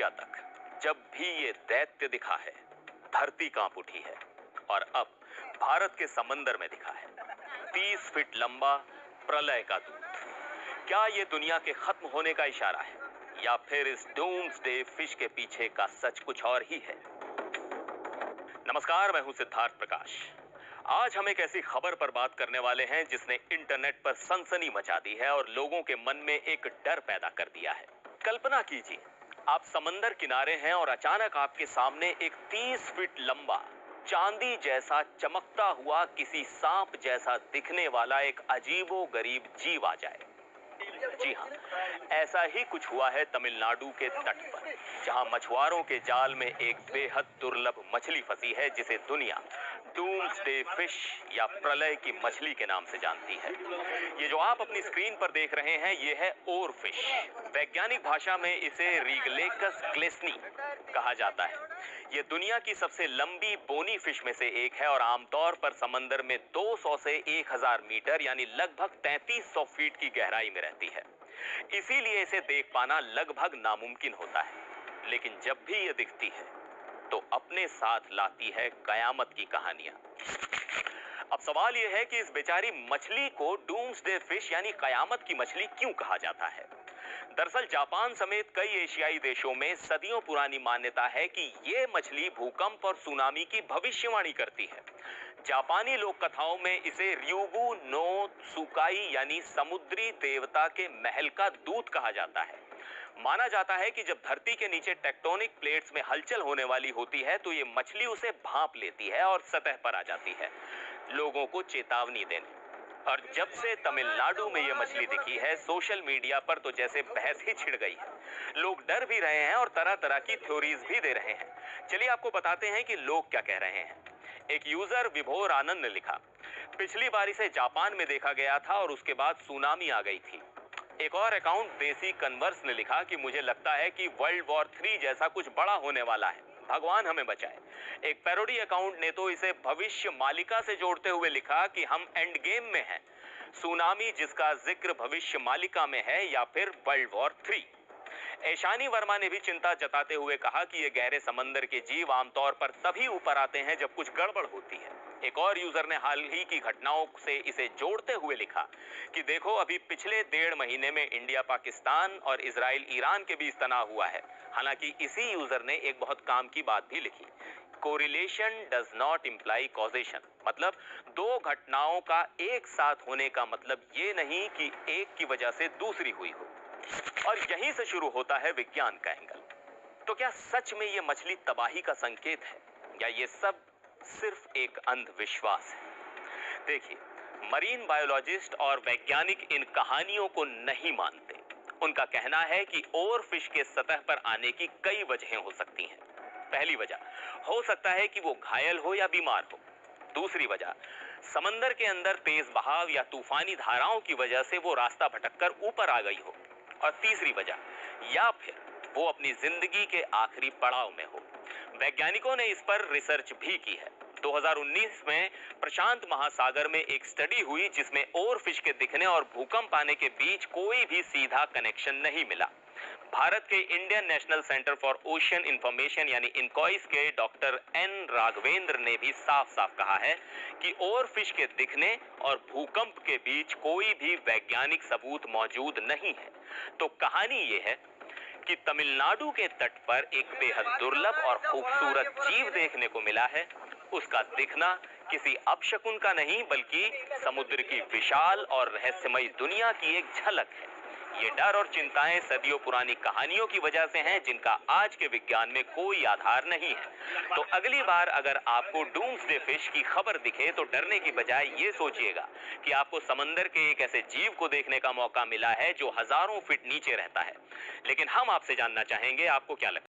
Asia तक जब भी ये दैत्य दिखा है, धरती कांप उठी है और अब भारत के समंदर में दिखा है 30 फीट लंबा प्रलय का दूत। क्या ये दुनिया के खत्म होने का इशारा है या फिर इस डूम्सडे फिश के पीछे का सच कुछ और ही है? नमस्कार, मैं हूं सिद्धार्थ प्रकाश। आज हम एक ऐसी खबर पर बात करने वाले हैं जिसने इंटरनेट पर सनसनी मचा दी है और लोगों के मन में एक डर पैदा कर दिया है। कल्पना कीजिए, आप समंदर किनारे हैं और अचानक आपके सामने एक 30 फीट लंबा, चांदी जैसा चमकता हुआ, किसी सांप जैसा दिखने वाला एक अजीबोगरीब जीव आ जाए। जी हाँ, ऐसा ही कुछ हुआ है तमिलनाडु के तट पर, जहां मछुआरों के जाल में एक बेहद दुर्लभ मछली फंसी है जिसे दुनिया डूम्सडे फिश या प्रलय की मछली के नाम से जानती है। ये जो आप अपनी स्क्रीन पर देख रहे हैं, ये है ओर फिश। वैज्ञानिक भाषा में इसे रिगलेकस ग्लेस्नी कहा जाता है। ये दुनिया की सबसे लंबी बोनी फिश में से एक है और आमतौर पर समंदर में 200 से 1000 मीटर यानी लगभग 3300 फीट की गहराई में रहती है। इसीलिए इसे देख पाना लगभग नामुमकिन होता है। लेकिन जब भी ये दिखती है तो अपने साथ लाती है कयामत की कहानियां। अब सवाल यह है कि इस बेचारी मछली को डूम्सडे फिश यानी कयामत की मछली क्यों कहा जाता है? दरअसल जापान समेत कई एशियाई देशों में सदियों पुरानी मान्यता है कि ये मछली भूकंप और सुनामी की भविष्यवाणी करती है। जापानी लोक कथाओं में इसे ryugu no tsukai यानी समुद्री देवता के महल का दूत कहा जाता है। माना जाता है कि जब धरती के नीचे टेक्टोनिक प्लेट्स में हलचल होने वाली होती है तो ये मछली उसे भांप लेती है और सतह पर आ जाती है, लोगों को चेतावनी देने। और जब से तमिलनाडु में ये मछली दिखी है, सोशल मीडिया पर तो जैसे बहस ही छिड़ गई है। लोग डर भी रहे हैं और तरह तरह की थ्योरीज भी दे रहे हैं। चलिए आपको बताते हैं कि लोग क्या कह रहे हैं। एक यूजर विभोर आनंद ने लिखा, पिछली बार इसे जापान में देखा गया था और उसके बाद सुनामी आ गई थी। एक और अकाउंट देसी कन्वर्स ने लिखा कि मुझे लगता है कि वर्ल्ड वॉर 3 जैसा कुछ बड़ा होने वाला है, भगवान हमें बचाए। एक पैरोडी अकाउंट ने तो इसे भविष्य मालिका से जोड़ते हुए लिखा कि हम एंड गेम में हैं, सुनामी जिसका जिक्र भविष्य मालिका में है या फिर वर्ल्ड वॉर 3। ऐशानी वर्मा ने भी चिंता जताते हुए कहा कि ये गहरे समंदर के जीव आमतौर पर तभी ऊपर आते हैं जब कुछ गड़बड़ होती है। एक और यूजर ने हाल ही की घटनाओं से इसे जोड़ते हुए लिखा कि देखो, अभी पिछले 1.5 महीने में इंडिया पाकिस्तान और इजराइल ईरान के बीच तनाव हुआ है। हालांकि इसी यूजर ने एक बहुत काम की बात भी लिखी, correlation does not imply causation, मतलब दो घटनाओं का एक साथ होने का मतलब ये नहीं कि एक की वजह से दूसरी हुई हो। और यहीं से शुरू होता है विज्ञान का एंगल। तो क्या सच में ये मछली तबाही का संकेत है या ये सब सिर्फ एक अंधविश्वास है? देखिए, मरीन बायोलॉजिस्ट और वैज्ञानिक इन कहानियों को नहीं मानते। उनका कहना है कि ओर फिश के सतह पर आने की कई वजहें हो सकती हैं। पहली वजह, हो सकता है कि वो घायल हो या बीमार हो। दूसरी वजह, समंदर के अंदर तेज बहाव या तूफानी धाराओं की वजह से वो रास्ता भटककर ऊपर आ गई हो। और तीसरी वजह, या फिर वो अपनी जिंदगी के आखिरी पड़ाव में हो। वैज्ञानिकों ने इस पर रिसर्च भी की है। 2019 में प्रशांत महासागर में एक स्टडी हुई जिसमें ओर फिश के दिखने और भूकंप आने के बीच कोई भी सीधा कनेक्शन नहीं मिला। भारत के Indian national centre for ocean information यानी इनकॉइस के डॉक्टर एन राघवेंद्र ने भी साफ साफ कहा है कि ओर फिश के दिखने और भूकंप के बीच कोई भी वैज्ञानिक सबूत मौजूद नहीं है। तो कहानी ये है कि तमिलनाडु के तट पर एक बेहद दुर्लभ और खूबसूरत जीव देखने को मिला है। उसका दिखना किसी अपशकुन का नहीं बल्कि समुद्र की विशाल और रहस्यमयी दुनिया की एक झलक है। ये डर और चिंताएं सदियों पुरानी कहानियों की वजह से हैं जिनका आज के विज्ञान में कोई आधार नहीं है। तो अगली बार अगर आपको डूम्सडे फिश की खबर दिखे तो डरने की बजाय ये सोचिएगा कि आपको समंदर के एक ऐसे जीव को देखने का मौका मिला है जो हजारों फीट नीचे रहता है। लेकिन हम आपसे जानना चाहेंगे, आपको क्या लगता है?